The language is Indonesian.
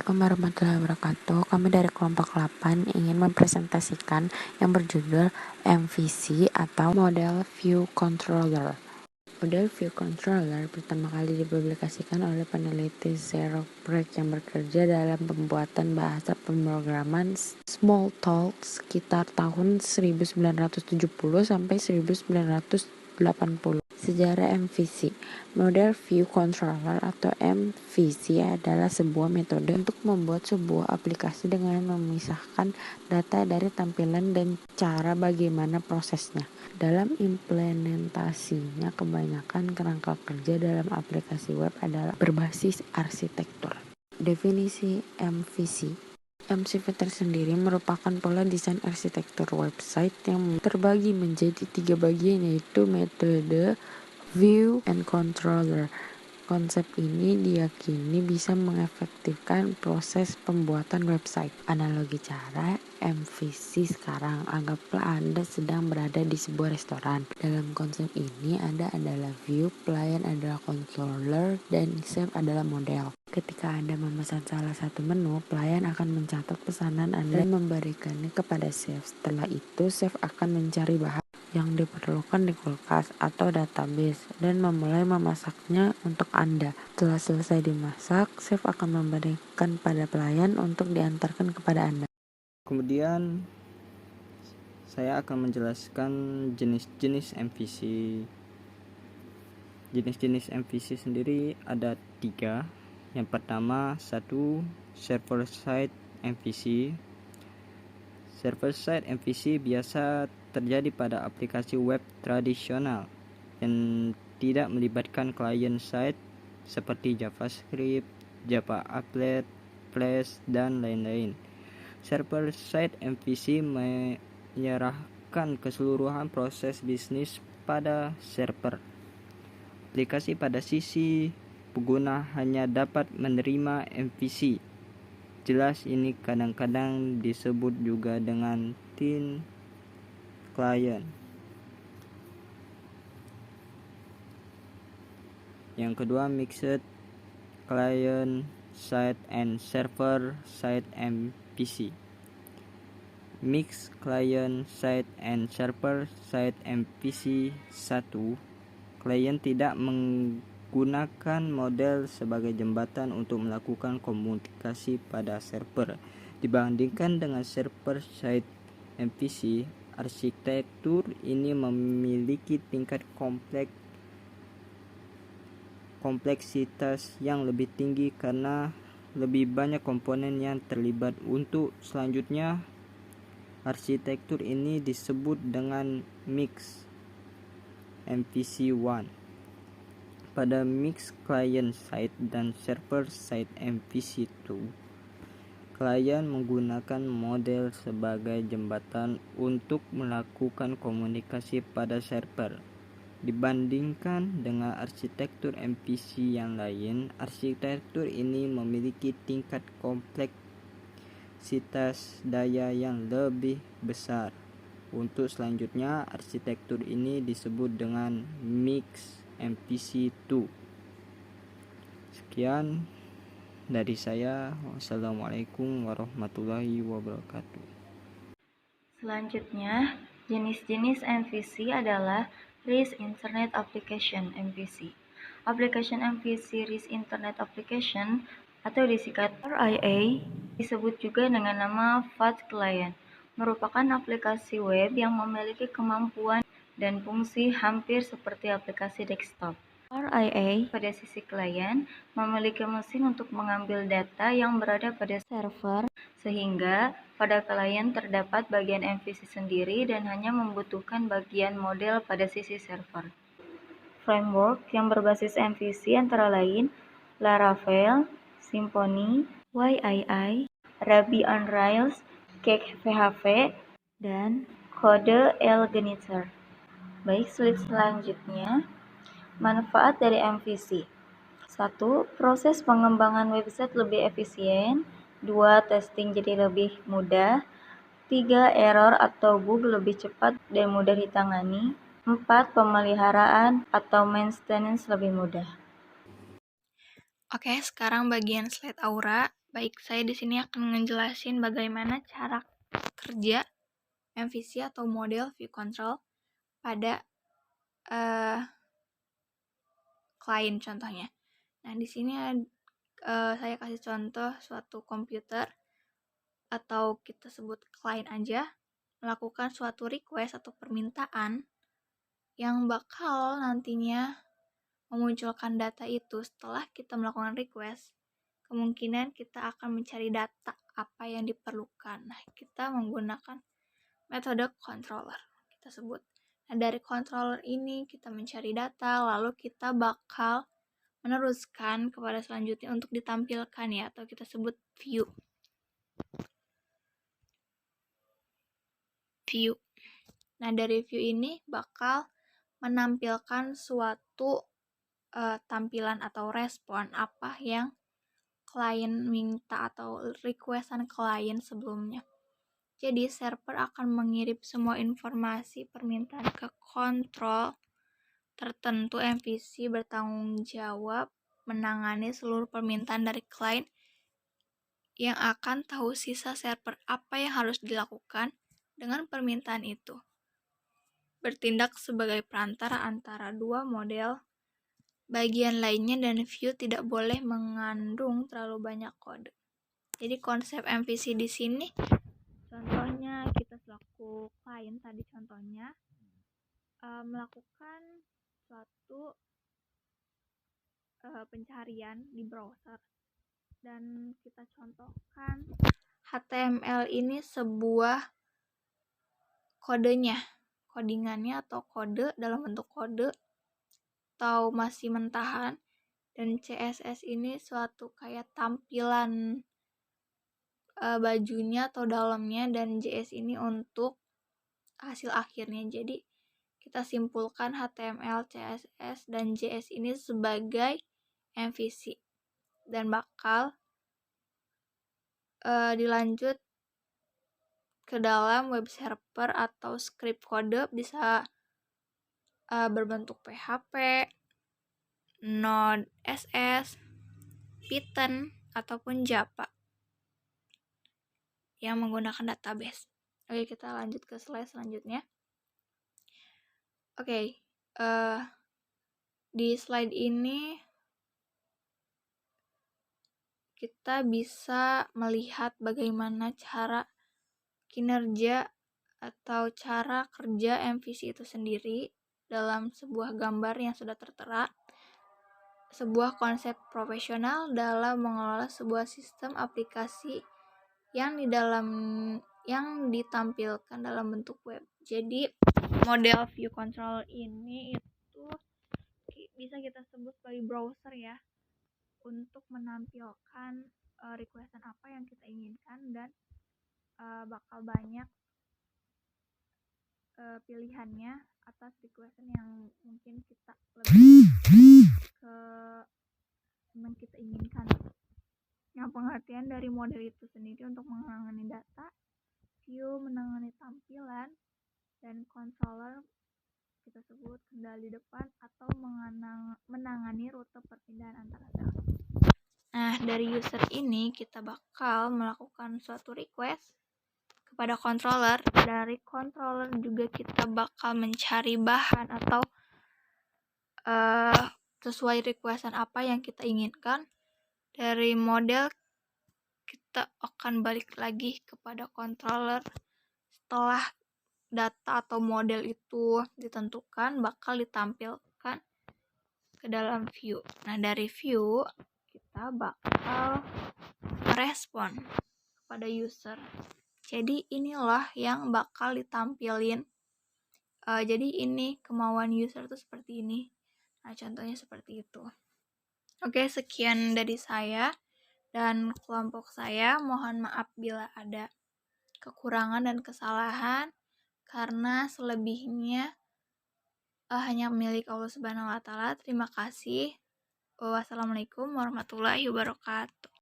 Assalamualaikum warahmatullahi wabarakatuh. Kami dari kelompok 8 ingin mempresentasikan yang berjudul MVC atau Model View Controller. Model View Controller pertama kali dipublikasikan oleh peneliti Xerox yang bekerja dalam pembuatan bahasa pemrograman Smalltalk sekitar tahun 1970 sampai 1980. Sejarah MVC. Model View Controller atau MVC adalah sebuah metode untuk membuat sebuah aplikasi dengan memisahkan data dari tampilan dan cara bagaimana prosesnya. Dalam implementasinya, kebanyakan kerangka kerja dalam aplikasi web adalah berbasis arsitektur. Definisi MVC. MCV tersendiri merupakan pola desain arsitektur website yang terbagi menjadi 3 bagian, yaitu metode, view, and controller. Konsep ini diyakini bisa mengefektifkan proses pembuatan website. Analogi cara MVC sekarang, anggaplah Anda sedang berada di sebuah restoran. Dalam konsep ini, Anda adalah view, pelayan adalah controller, dan chef adalah model. Ketika Anda memesan salah satu menu, pelayan akan mencatat pesanan Anda dan memberikannya kepada chef. Setelah itu, chef akan mencari bahan yang diperlukan di kulkas atau database dan memulai memasaknya untuk Anda. Setelah selesai dimasak, chef akan memberikan pada pelayan untuk diantarkan kepada Anda. Kemudian saya akan menjelaskan jenis-jenis MVC. Jenis-jenis MVC sendiri ada 3. Yang pertama, 1. Server-side MVC. Server-side MVC biasa terjadi pada aplikasi web tradisional yang tidak melibatkan client-side seperti JavaScript, Java Applet, Flash, dan lain-lain. Server-side MVC menyerahkan keseluruhan proses bisnis pada server. Aplikasi pada sisi pengguna hanya dapat menerima MVC. Jelas ini kadang-kadang disebut juga dengan thin client. Yang kedua, mixed client side and server side MVC. Mixed client side and server side MVC 1. Klien tidak menggunakan model sebagai jembatan untuk melakukan komunikasi pada server. Dibandingkan dengan server side MVC, arsitektur ini memiliki tingkat kompleksitas yang lebih tinggi karena lebih banyak komponen yang terlibat. Untuk selanjutnya, arsitektur ini disebut dengan mix MVC 1. Pada mix client side dan server side MVC 2, klien menggunakan model sebagai jembatan untuk melakukan komunikasi pada server. Dibandingkan dengan arsitektur MVC yang lain, arsitektur ini memiliki tingkat kompleksitas daya yang lebih besar. Untuk selanjutnya, arsitektur ini disebut dengan mix MVC 2. Sekian dari saya. Wassalamualaikum warahmatullahi wabarakatuh. Selanjutnya, jenis-jenis MVC adalah Rich Internet Application MVC. Application MVC Rich Internet Application atau disingkat RIA disebut juga dengan nama Fast Client, merupakan aplikasi web yang memiliki kemampuan dan fungsi hampir seperti aplikasi desktop. RIA pada sisi klien memiliki mesin untuk mengambil data yang berada pada server, sehingga pada klien terdapat bagian MVC sendiri dan hanya membutuhkan bagian model pada sisi server. Framework yang berbasis MVC antara lain Laravel, Symfony, YII, Ruby on Rails, Cake PHP, dan CodeIgniter. Baik, slide selanjutnya. Manfaat dari MVC. 1. Proses pengembangan website lebih efisien. 2. Testing jadi lebih mudah. 3. Error atau bug lebih cepat dan mudah ditangani. 4. Pemeliharaan atau maintenance lebih mudah. Oke, sekarang bagian slide Aura. Baik, saya di sini akan ngejelasin bagaimana cara kerja MVC atau model view control pada klien contohnya. Nah, di sini saya kasih contoh suatu komputer atau kita sebut klien aja melakukan suatu request atau permintaan yang bakal nantinya memunculkan data itu setelah kita melakukan request. Kemungkinan kita akan mencari data apa yang diperlukan. Nah, kita menggunakan metode controller kita sebut. Nah, dari controller ini kita mencari data, lalu kita bakal meneruskan kepada selanjutnya untuk ditampilkan ya, atau kita sebut view. Nah, dari view ini bakal menampilkan suatu tampilan atau respon apa yang klien minta atau requestan klien sebelumnya. Jadi server akan mengirim semua informasi permintaan ke kontrol tertentu. MVC bertanggung jawab menangani seluruh permintaan dari klien yang akan tahu sisa server apa yang harus dilakukan dengan permintaan itu. Bertindak sebagai perantara antara dua model. Bagian lainnya dan view tidak boleh mengandung terlalu banyak kode. Jadi konsep MVC di sini, contohnya kita selaku klien tadi contohnya melakukan suatu pencarian di browser dan kita contohkan HTML ini sebuah codingannya atau kode dalam bentuk kode atau masih mentahan, dan CSS ini suatu kayak tampilan bajunya atau dalamnya, dan JS ini untuk hasil akhirnya. Jadi kita simpulkan HTML, CSS, dan JS ini sebagai MVC dan bakal dilanjut ke dalam web server atau script kode, bisa berbentuk PHP, Node.js, Python, ataupun Java yang menggunakan database. Oke, kita lanjut ke slide selanjutnya. Oke, di slide ini kita bisa melihat bagaimana cara kinerja atau cara kerja MVC itu sendiri dalam sebuah gambar yang sudah tertera. Sebuah konsep profesional dalam mengelola sebuah sistem aplikasi yang ditampilkan dalam bentuk web. Jadi model view control ini itu bisa kita sebut sebagai browser ya, untuk menampilkan requestan apa yang kita inginkan, dan bakal banyak pilihannya atas requestan yang mungkin kita lebih ke yang kita inginkan. Yang pengertian dari model itu sendiri untuk menangani data, view menangani tampilan, dan controller kita sebut kendali depan atau menangani rute perpindahan antara sel. Nah, dari user ini kita bakal melakukan suatu request kepada controller. Dari controller juga kita bakal mencari bahan atau sesuai requestan apa yang kita inginkan. Dari model kita akan balik lagi kepada controller setelah data atau model itu ditentukan, bakal ditampilkan ke dalam view. Nah, dari view kita bakal merespon kepada user. Jadi inilah yang bakal ditampilin. Jadi ini kemauan user tuh seperti ini. Nah, contohnya seperti itu. Oke, sekian dari saya dan kelompok saya. Mohon maaf bila ada kekurangan dan kesalahan, karena selebihnya hanya milik Allah Subhanahu wa Ta'ala. Terima kasih. Wassalamualaikum warahmatullahi wabarakatuh.